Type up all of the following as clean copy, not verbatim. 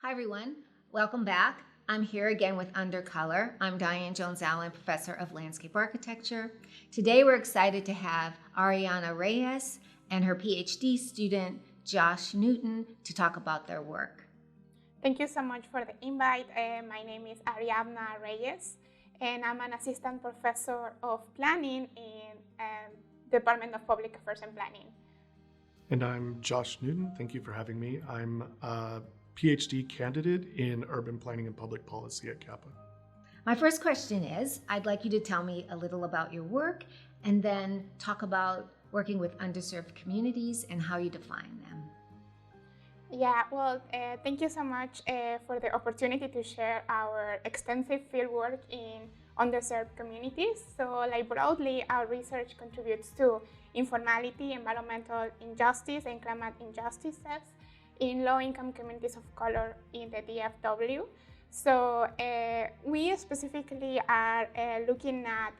Hi, everyone. Welcome back. I'm here again with Undercolor. I'm Diane Jones Allen, Professor of Landscape Architecture. Today, we're excited to have Ariadna Reyes and her Ph.D. student, Josh Newton, to talk about their work. Thank you so much for the invite. My name is Ariadna Reyes, and I'm an assistant professor of planning in Department of Public Affairs and Planning. And I'm Josh Newton. Thank you for having me. I'm a PhD candidate in urban planning and public policy at CAPPA. My first question is, I'd like you to tell me a little about your work and then talk about working with underserved communities and how you define them. Yeah, well, thank you so much for the opportunity to share our extensive fieldwork in underserved communities. So, broadly, our research contributes to informality, environmental injustice, and climate injustices in low-income communities of color in the DFW. So, we specifically are looking at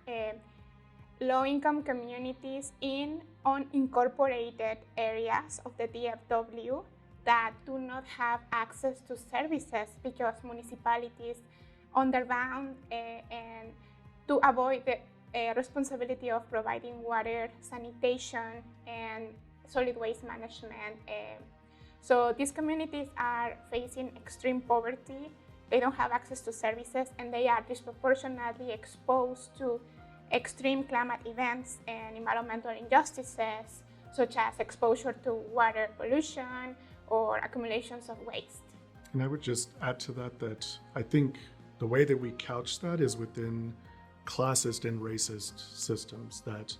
low-income communities in unincorporated areas of the DFW that do not have access to services because municipalities underbound and to avoid the responsibility of providing water, sanitation, and solid waste management. So these communities are facing extreme poverty. They don't have access to services, and they are disproportionately exposed to extreme climate events and environmental injustices, such as exposure to water pollution or accumulations of waste. And I would just add to that I think the way that we couch that is within classist and racist systems, that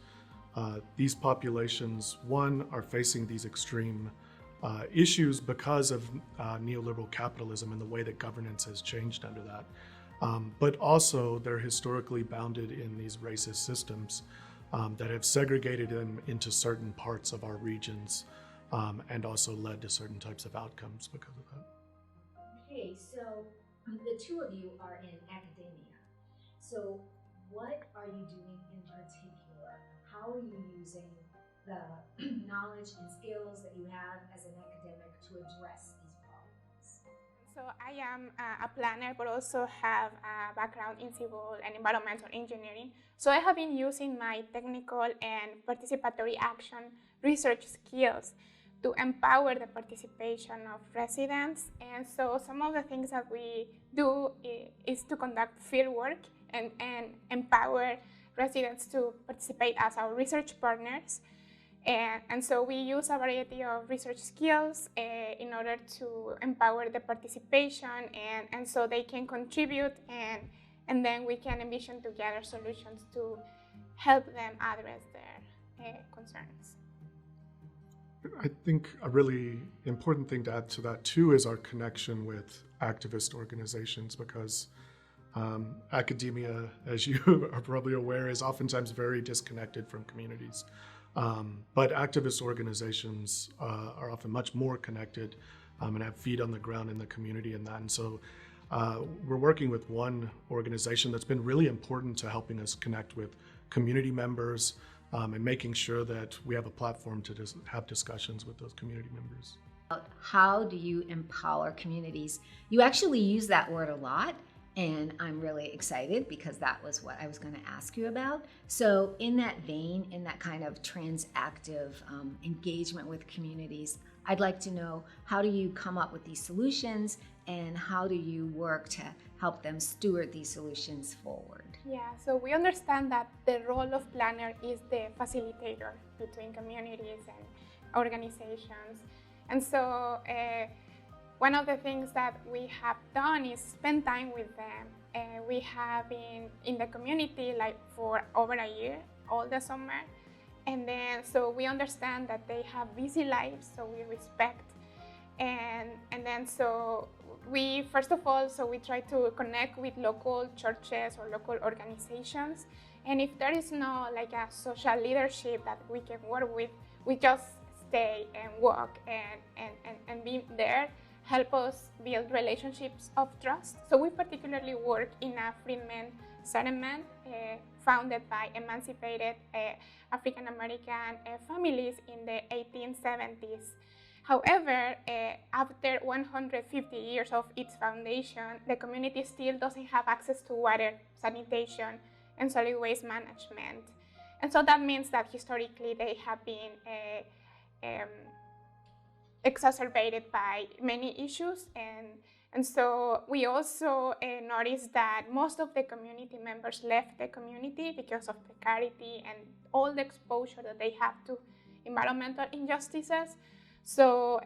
these populations, one, are facing these extreme issues because of neoliberal capitalism and the way that governance has changed under that. But also they're historically bounded in these racist systems that have segregated them into certain parts of our regions and also led to certain types of outcomes because of that. Okay, so the two of you are in academia. So what are you doing in particular? How are you using the knowledge and skills that you have as an academic to address these problems? So I am a planner, but also have a background in civil and environmental engineering. So I have been using my technical and participatory action research skills to empower the participation of residents. And so some of the things that we do is to conduct fieldwork and empower residents to participate as our research partners. And so we use a variety of research skills in order to empower the participation and so they can contribute and then we can envision together solutions to help them address their concerns. I think a really important thing to add to that too is our connection with activist organizations, because academia, as you are probably aware, is oftentimes very disconnected from communities. But activist organizations are often much more connected and have feet on the ground in the community and that. And so we're working with one organization that's been really important to helping us connect with community members and making sure that we have a platform to have discussions with those community members. How do you empower communities? You actually use that word a lot, and I'm really excited because that was what I was going to ask you about. So in that vein, in that kind of transactive engagement with communities, I'd like to know, how do you come up with these solutions and how do you work to help them steward these solutions forward? Yeah, so we understand that the role of planner is the facilitator between communities and organizations. And so one of the things that we have done is spend time with them. We have been in the community for over a year, all the summer. And then, so we understand that they have busy lives, so we respect. And then, so we, first of all, so we try to connect with local churches or local organizations. And if there is no a social leadership that we can work with, we just stay and walk and be there, help us build relationships of trust. So we particularly work in a freedmen settlement founded by emancipated African American families in the 1870s. However, after 150 years of its foundation, the community still doesn't have access to water, sanitation, and solid waste management. And so that means that historically they have been exacerbated by many issues. And so we also noticed that most of the community members left the community because of precarity and all the exposure that they have to environmental injustices. So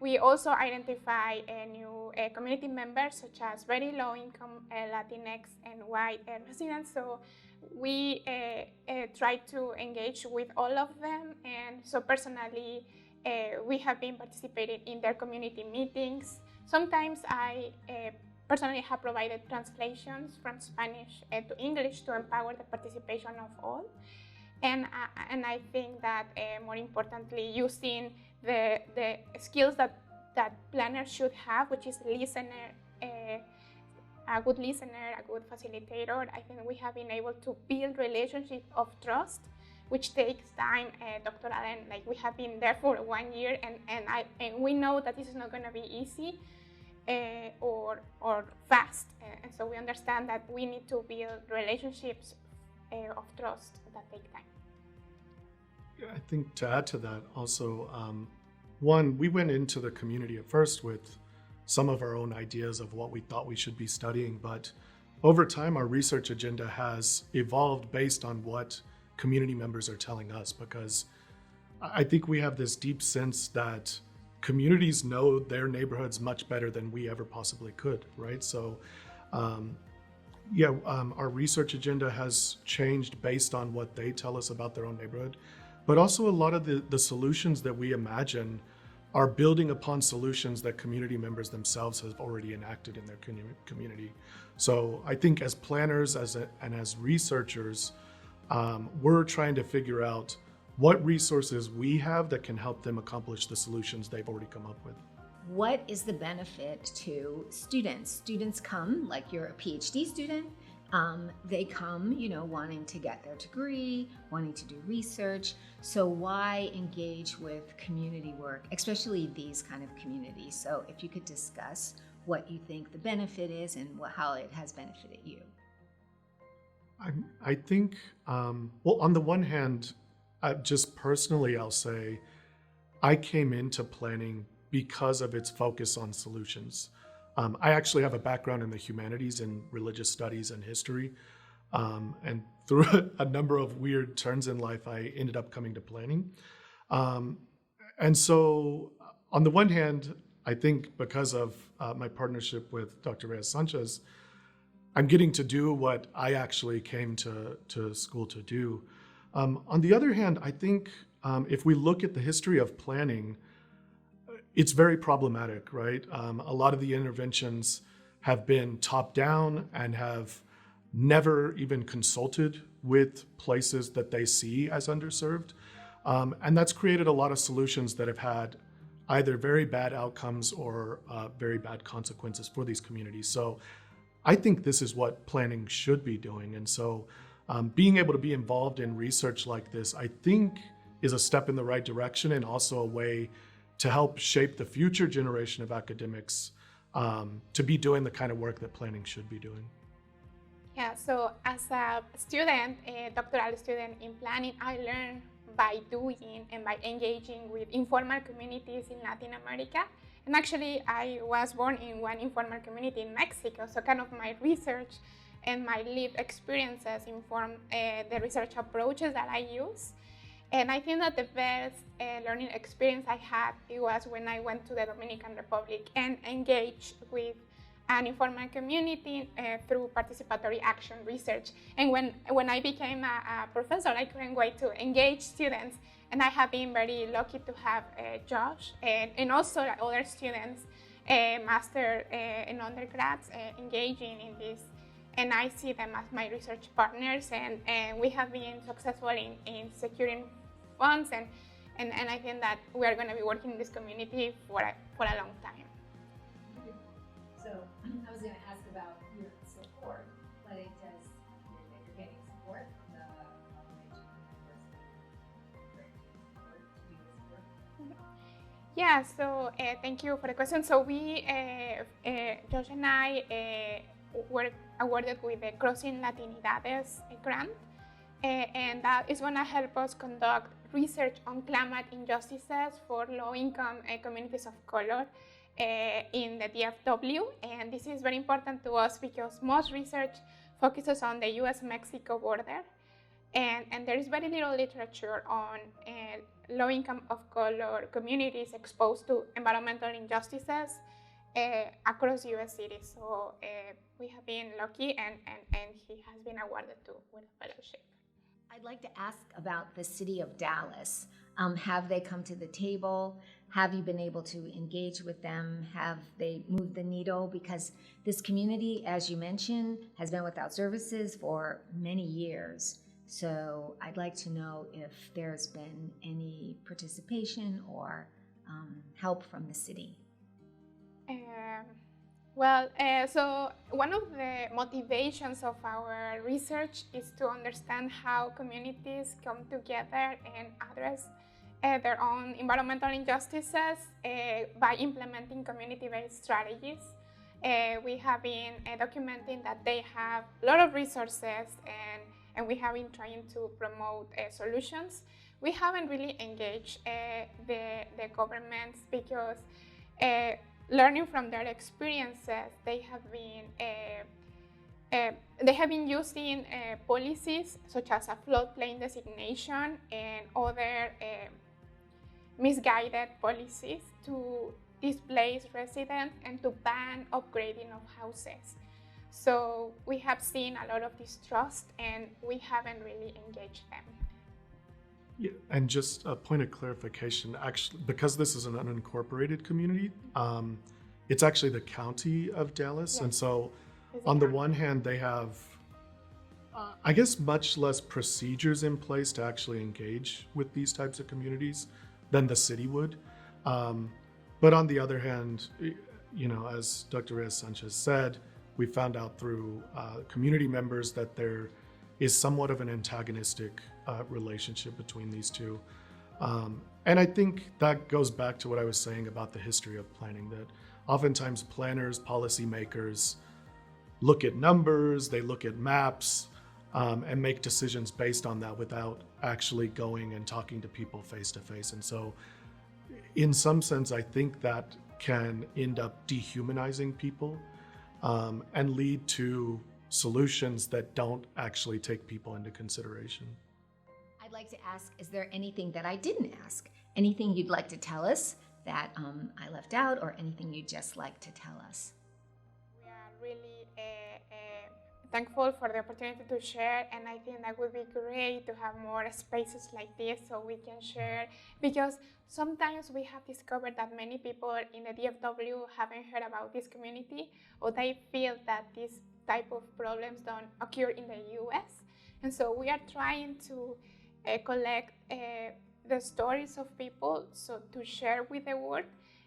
we also identify new community members such as very low income Latinx and white residents. So we try to engage with all of them. And so personally, we have been participating in their community meetings. Sometimes I personally have provided translations from Spanish to English to empower the participation of all. And I think that more importantly, using the skills that planners should have, which is listener, a good listener, a good facilitator. I think we have been able to build relationships of trust, which takes time. Dr. Allen, like we have been there for 1 year, and we know that this is not going to be easy or fast. And so we understand that we need to build relationships of trust that take time. Yeah, I think to add to that also, one, we went into the community at first with some of our own ideas of what we thought we should be studying, but over time our research agenda has evolved based on what community members are telling us, because I think we have this deep sense that communities know their neighborhoods much better than we ever possibly could, right? So our research agenda has changed based on what they tell us about their own neighborhood, but also a lot of the solutions that we imagine are building upon solutions that community members themselves have already enacted in their community. So I think as planners and as researchers, we're trying to figure out what resources we have that can help them accomplish the solutions they've already come up with. What is the benefit to students? Students come, like you're a PhD student, they come, wanting to get their degree, wanting to do research. So why engage with community work, especially these kind of communities? So if you could discuss what you think the benefit is and how it has benefited you. I think, well, on the one hand, just personally, I'll say, I came into planning because of its focus on solutions. I actually have a background in the humanities and religious studies and history. And through a number of weird turns in life, I ended up coming to planning. And so on the one hand, I think because of my partnership with Dr. Reyes-Sanchez, I'm getting to do what I actually came to school to do. On the other hand, I think if we look at the history of planning, it's very problematic, right? A lot of the interventions have been top down and have never even consulted with places that they see as underserved. And that's created a lot of solutions that have had either very bad outcomes or very bad consequences for these communities. So I think this is what planning should be doing. And so being able to be involved in research like this, I think is a step in the right direction and also a way to help shape the future generation of academics to be doing the kind of work that planning should be doing. Yeah, so as a student, a doctoral student in planning, I learned by doing and by engaging with informal communities in Latin America. And actually, I was born in one informal community in Mexico, so kind of my research and my lived experiences inform the research approaches that I use. And I think that the best learning experience I had, it was when I went to the Dominican Republic and engaged with an informal community through participatory action research. And when I became a professor, I couldn't wait to engage students. And I have been very lucky to have Josh and also other students, master and undergrads, engaging in this. And I see them as my research partners, and we have been successful in securing funds, and I think that we are going to be working in this community for a long time. So I was going to ask about your support, but it does, you're getting support from the University to do this work? Yeah, so thank you for the question. So we, Josh and I, were awarded with the Crossing Latinidades grant, and that is going to help us conduct research on climate injustices for low-income communities of color in the DFW. And this is very important to us because most research focuses on the US-Mexico border. And there is very little literature on low-income of color communities exposed to environmental injustices across US cities. So we have been lucky, and he has been awarded too with a fellowship. I'd like to ask about the city of Dallas. Have they come to the table? Have you been able to engage with them? Have they moved the needle? Because this community, as you mentioned, has been without services for many years. So I'd like to know if there's been any participation or help from the city. So one of the motivations of our research is to understand how communities come together and address their own environmental injustices by implementing community-based strategies. We have been documenting that they have a lot of resources, and we have been trying to promote solutions. We haven't really engaged the governments because learning from their experiences, they have been using policies such as a floodplain designation and other misguided policies to displace residents and to ban upgrading of houses. So we have seen a lot of distrust, and we haven't really engaged them. Yeah, and just a point of clarification, actually, because this is an unincorporated community, it's actually the county of Dallas. Yes. And so on the one hand, they have, I guess, much less procedures in place to actually engage with these types of communities than the city would. But on the other hand, you know, as Dr. Reyes-Sanchez said, we found out through community members that there is somewhat of an antagonistic relationship between these two. And I think that goes back to what I was saying about the history of planning, that oftentimes planners, policymakers look at numbers, they look at maps, and make decisions based on that without actually going and talking to people face to face. And so in some sense, I think that can end up dehumanizing people and lead to solutions that don't actually take people into consideration. I'd like to ask, is there anything that I didn't ask? Anything you'd like to tell us that I left out, or anything you'd just like to tell us? We are really thankful for the opportunity to share, and I think that would be great to have more spaces like this so we can share, because sometimes we have discovered that many people in the DFW haven't heard about this community, or they feel that this type of problems don't occur in the US. And so we are trying to collect the stories of people so to share with the world.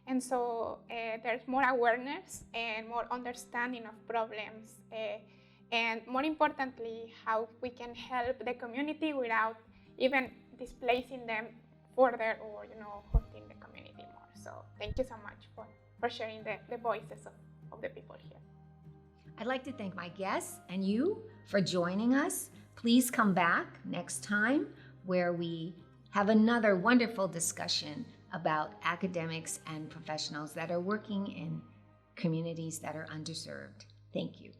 And so there's more awareness and more understanding of problems. And more importantly, how we can help the community without even displacing them further or, you know, hurting the community more. So thank you so much for sharing the voices of the people here. I'd like to thank my guests and you for joining us. Please come back next time where we have another wonderful discussion about academics and professionals that are working in communities that are underserved. Thank you.